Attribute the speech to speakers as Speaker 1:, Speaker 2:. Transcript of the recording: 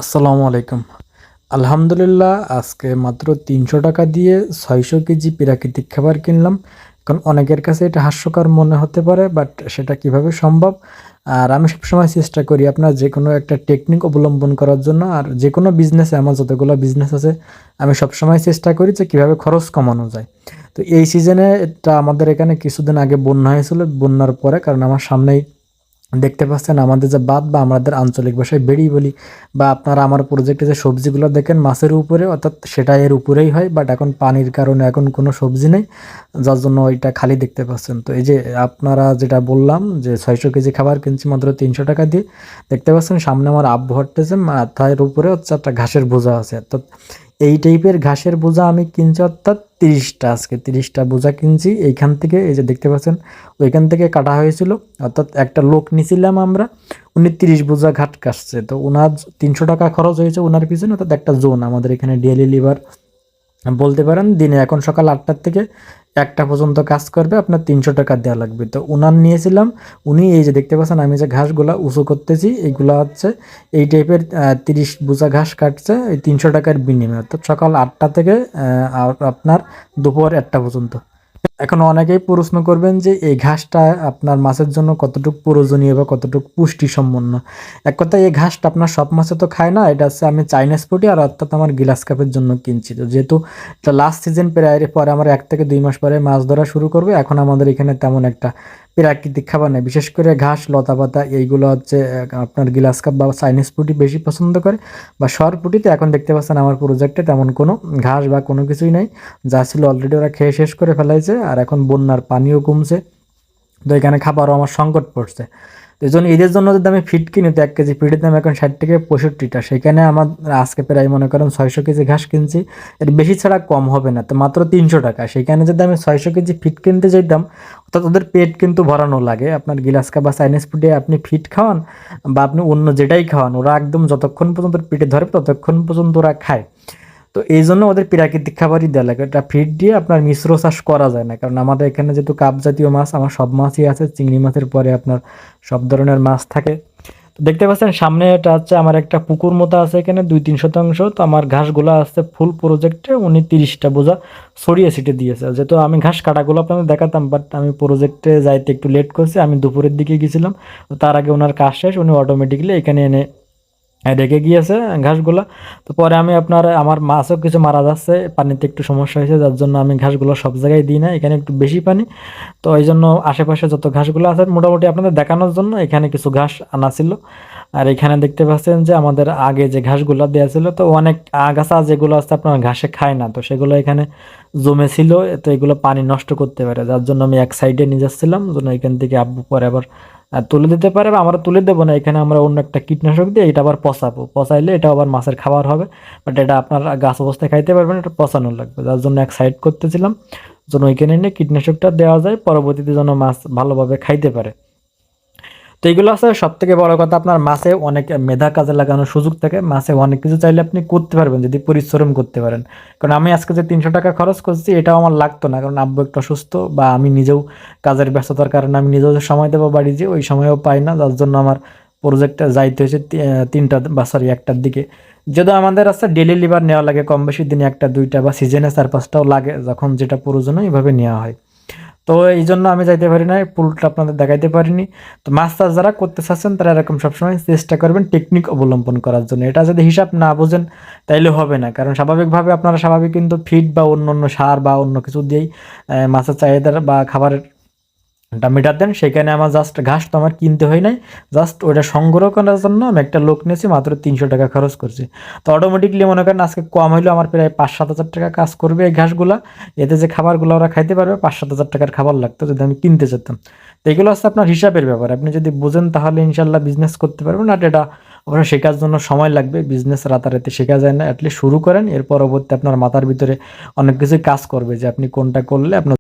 Speaker 1: আসসালামু আলাইকুম। আলহামদুলিল্লাহ আজকে মাত্র ৩০০ টাকা দিয়ে ৬০০ কেজি প্রাকৃতিক খাবার কিনলাম। এখন অনেকের কাছে এটা হাস্যকর মনে হতে পারে, বাট সেটা কিভাবে সম্ভব? আর আমি সবসময় চেষ্টা করি আপনার যেকোনো একটা টেকনিক অবলম্বন করার জন্য। আর যেকোনো বিজনেসে আমার যতগুলো বিজনেস আছে আমি সবসময় চেষ্টা করি যে কীভাবে খরচ কমানো যায়। তো এই সিজনে এটা আমাদের এখানে কিছুদিন আগে বন্যা হয়েছিল। বন্যার পরে কারণ আমার সামনেই দেখতে পাচ্ছেন আমাদের যে বাঁধ বা আমাদের আঞ্চলিক ভাষায় বেড়ি বলি, বা আপনারা আমার প্রজেক্টে যে সবজিগুলো দেখেন মাছের উপরে, অর্থাৎ সেটা এর উপরেই হয়। বাট এখন পানির কারণে এখন কোনো সবজি নেই, যার জন্য ওইটা খালি দেখতে পাচ্ছেন। তো এই যে আপনারা যেটা বললাম যে ৬০০ কেজি খাবার কিনছি মাত্র ৩০০ টাকা দিয়ে, দেখতে পাচ্ছেন সামনে আমার আব্বু হট্টেছে, মাথার উপরে হচ্ছে একটা ঘাসের বোঝা আছে। অর্থাৎ এই টাইপের ঘাসের বোঝা আমি কিনছি, অর্থাৎ ৩০টা, আজকে ৩০টা বোঝা কিনছি এইখান থেকে। এই যে দেখতে পাচ্ছেন ওইখান থেকে কাটা হয়েছিল, অর্থাৎ একটা লোক নিছিলাম আমরা, উনি ৩০ বোঝা ঘাট কাটছে। তো ওনার ৩০০ টাকা খরচ হয়েছে ওনার পিছনে। অর্থাৎ একটা জোন আমাদের এখানে ডেইলি লিভার বলতে পারেন, দিনে এখন সকাল ৮টার থেকে ১টা পর্যন্ত কাজ করবে, আপনার ৩০০ টাকা দেওয়া লাগবে। তো ওনার নিয়েছিলাম, উনি এই যে দেখতে পাচ্ছেন আমি যে ঘাসগুলা উঁচু করতেছি এইগুলা হচ্ছে এই টাইপের ৩০ বোঝা ঘাস কাটছে এই ৩০০ টাকার বিনিময়ে, অর্থাৎ সকাল ৮টা থেকে আর আপনার দুপুর ১টা পর্যন্ত। এখন অনেকেই প্রশ্ন করবেন যে এই ঘাসটা আপনার মাছের জন্য কতটুকু প্রয়োজনীয় বা কতটুকু পুষ্টিসম্পন্ন। এক কথায় এই ঘাসটা আপনার সব মাছে তো খায় না, এটা হচ্ছে আমি চাইনিজ পুঁটি, আর অর্থাৎ আমার গিলাস কাপের জন্য কিনছি। তো যেহেতু এটা লাস্ট সিজন প্রায়, পরে আমার ১ থেকে ২ মাস পরে মাছ ধরা শুরু করবে, এখন আমাদের এখানে তেমন একটা প্রাকৃতিক খাবার নেই। বিশেষ করে ঘাস লতা পাতা এইগুলো হচ্ছে আপনার গিলাস কাপ বা চাইনিজ পুঁটি বেশি পছন্দ করে, বা সর পুঁটিতে। এখন দেখতে পাচ্ছেন আমার প্রজেক্টে তেমন কোনো ঘাস বা কোনো কিছুই নেই, যা ছিল অলরেডি ওরা খেয়ে শেষ করে ফেলাইছে। আর এখন বন্যার পানিও কমছে, তো এখানে খাবারও আমার সংকট পড়ছে। তো এই জন্য ঈদের জন্য যদি আমি ফিড কিনি, তো ১ কেজি ফিডের দাম এখন ৬০ থেকে ৬৫টা। সেখানে আমার আজকে প্রায় মনে করেন ৬০০ কেজি ঘাস কিনছি, এর বেশি ছাড়া কম হবে না, তো মাত্র ৩০০ টাকা। সেখানে যদি আমি ৬০০ কেজি ফিড কিনতে যেতাম, অর্থাৎ ওদের পেট কিন্তু ভরানো লাগে। আপনার গিলাসকা বা চাইনিজ ফুডে আপনি ফিড খাওয়ান বা আপনি অন্য যেটাই খাওয়ান, ওরা একদম যতক্ষণ পর্যন্ত পেটে ধরে ততক্ষণ পর্যন্ত ওরা খায়। তো এই জন্য ওদের প্রাকৃতিক খাবারই দেওয়া লাগে। এটা ফিড দিয়ে আপনার মিশ্র চাষ করা যায় না, কারণ আমাদের এখানে যেহেতু কাপ জাতীয় মাছ, আমার সব মাছই আছে, চিংড়ি মাছের পরে আপনার সব ধরনের মাছ থাকে। তো দেখতে পাচ্ছেন সামনে এটা হচ্ছে আমার একটা পুকুর মতো আছে, এখানে ২-৩ শতাংশ। তো আমার ঘাসগুলো আছে ফুল প্রজেক্টে উনি ৩০টা বোঝা ছড়িয়ে ছিটে দিয়েছে। যেহেতু আমি ঘাস কাটাগুলো আপনাদের দেখাতাম, বাট আমি প্রজেক্টে যাইতে একটু লেট করছি, আমি দুপুরের দিকে গেছিলাম। তো তার আগে ওনার কাজ শেষ, উনি অটোমেটিক্যালি এখানে এনে রেখে গিয়েছে ঘাসগুলা। তো পরে আমি আমার মাছও কিছু মারা যাচ্ছে, পানিতে একটু সমস্যা হয়েছে, যার জন্য আমি ঘাসগুলো সব জায়গায় দিই না, এখানে একটু বেশি পানি। তো এই জন্য আশেপাশে যত ঘাসগুলো আছে মোটামুটি আপনাদের দেখানোর জন্য এখানে কিছু ঘাস আনা ছিল। আর এখানে দেখতে পাচ্ছেন যে আমাদের আগে যে ঘাসগুলো দেওয়া ছিল, তো অনেক আগাছা যেগুলো আছে আপনার ঘাসে খায় না, তো সেগুলো এখানে জমে ছিল। তো এগুলো পানি নষ্ট করতে পারে, যার জন্য আমি এক সাইডে নিয়ে যাচ্ছিলাম, যেন এখান থেকে আব্বু পরে আবার তুলে দিতে পারে, বা আমরা তুলে দেবো না, এখানে আমরা অন্য একটা কীটনাশক দিয়ে এটা আবার পচাবো, পচাইলে এটা আবার মাছের খাবার হবে। বাট এটা আপনার গাছ অবস্থায় খাইতে পারবেন, এটা পচানো লাগবে, যার জন্য এক সাইড করতেছিলাম, যেন ওইখানে এনে কীটনাশকটা দেওয়া যায়, পরবর্তীতে যেন মাছ ভালোভাবে খাইতে পারে। তো এইগুলো আছে। সব থেকে বড় কথা, আপনার মাছে অনেক মেধা কাজে লাগানোর সুযোগ থাকে, মাছে অনেক কিছু চাইলে আপনি করতে পারবেন যদি পরিশ্রম করতে পারেন। কারণ আমি আজকে যে ৩০০ টাকা খরচ করছি এটাও আমার লাগতো না, কারণ আব্বু একটু অসুস্থ, বা আমি নিজেও কাজের ব্যস্ততার কারণে আমি নিজেও যে সময় দেবো বাড়ি, যে ওই সময়ও পাই না, যার জন্য আমার প্রজেক্টটা যাইতে হয়েছে ৩টা বা সরি ১টার দিকে। যদি আমাদের আছে ডেলি লিভার নেওয়া লাগে কম বেশি, দিনে ১টা ২টা বা সিজনে ৪-৫টাও লাগে, যখন যেটা প্রয়োজন হয় এইভাবে নেওয়া হয়। তো এই জন্য আমি যাইতে পারি না, পুলটা আপনাদের দেখাইতে পারিনি। তো মাছ চাষ যারা করতে চাচ্ছেন তারা এরকম সবসময় চেষ্টা করবেন টেকনিক অবলম্বন করার জন্য। এটা যদি হিসাব না বোঝেন তাইলে হবে না, কারণ স্বাভাবিকভাবে আপনারা স্বাভাবিক কিন্তু ফিড বা অন্য অন্য সার বা অন্য কিছু দিয়েই মাছের চাহিদার বা খাবারের মিটার দেন। সেখানে আমার জাস্ট ঘাস তো আমার কিনতে হয় নাই, জাস্ট ওইটা সংগ্রহ করার জন্য আমি একটা লোক নিয়েছি, মাত্র ৩০০ টাকা খরচ করছি। তো অটোমেটিকলি মনে করেন আজকে কম হইলেও আমার প্রায় ৫-৭ হাজার টাকা কাজ করবে এই ঘাসগুলা। এতে যে খাবারগুলো ওরা খাইতে পারবে, ৫-৭ হাজার টাকার খাবার লাগতো যদি আমি কিনতে যেতাম। তো এগুলো হচ্ছে আপনার হিসাবের ব্যাপার, আপনি যদি বুঝেন তাহলে ইনশাল্লাহ বিজনেস করতে পারবেন। আর এটা আপনার শেখার জন্য সময় লাগবে, বিজনেস রাতারাতি শেখা যায় না। অ্যাটলিস্ট শুরু করেন, এর পরবর্তী আপনার মাথার ভিতরে অনেক কিছুই কাজ করবে যে আপনি কোনটা করলে আপনার